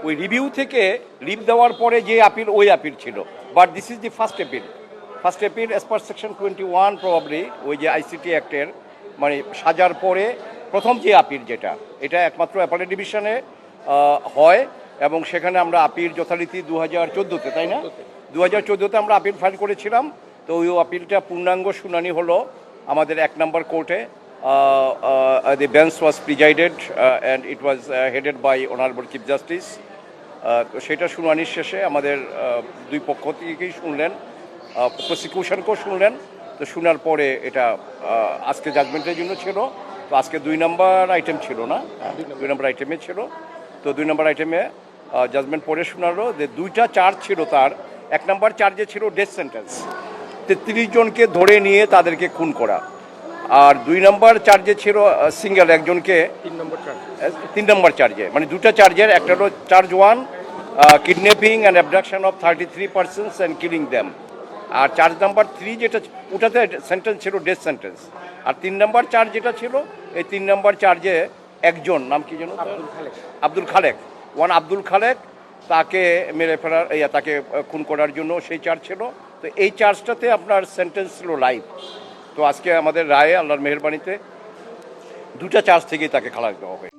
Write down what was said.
ওই রিভিউ থেকে লিভ দেওয়ার পরে যে আপিল ওই আপিল ছিল, but this is the first appeal as per section 21 probably ওই যে আইসিটি অ্যাক্টের মানে সাজার পরে প্রথম যে আপিল যেটা এটা একমাত্র অ্যাপেলেট ডিভিশনে হয় এবং সেখানে আমরা আপিল যথারীতি 2014-তে তাই না 2014-তে আমরা আপিল ফাইল করেছিলাম। তো ওই আপিলটা পূর্ণাঙ্গ শুনানি হলো আমাদের 1 নম্বর কোর্টে। The bench was presided and it was headed by Honorable Chief Justice. তো সেটা শুনানির শেষে আমাদের দুই পক্ষ থেকেই শুনলেন, প্রসিকিউশনকেও শুনলেন। তো শোনার পরে এটা আজকে জাজমেন্টের জন্য ছিল। তো আজকে 2 নম্বর আইটেম ছিল না, 2 নম্বর আইটেমে ছিল। তো 2 নম্বর আইটেমে জাজমেন্ট পরে শোনালো যে 2টা চার্জ ছিল তার। 1 নম্বর চার্জে ছিল ডেথ সেন্টেন্স, 33 জনকে ধরে নিয়ে তাদেরকে খুন করা। আর 2 নম্বর চার্জে ছিল সিঙ্গেল একজনকে 3 নম্বর চার্জে মানে 2টা চার্জের একটা হলো charge 1 kidnapping and abduction of 33 persons and killing them. আর চার্জ নাম্বার 3 যেটা ওটাতে সেন্টেন্স ছিল ডেথ সেন্টেন্স। আর 3 নম্বর চার্জ যেটা ছিল এই 3 নম্বর চার্জে একজন নাম কি যেন আব্দুল খালেক আব্দুল খালেক তাকে মেরে ফেলার তাকে খুন করার জন্য সেই চার্জ ছিল। তো এই চার্জটাতে আপনার সেন্টেন্স ছিল লাইফ। তো আজকে আমাদের রায়ে আল্লাহর মেহেরবানিতে 2টা চার্জ থেকেই তাকে খালাস দেওয়া হবে।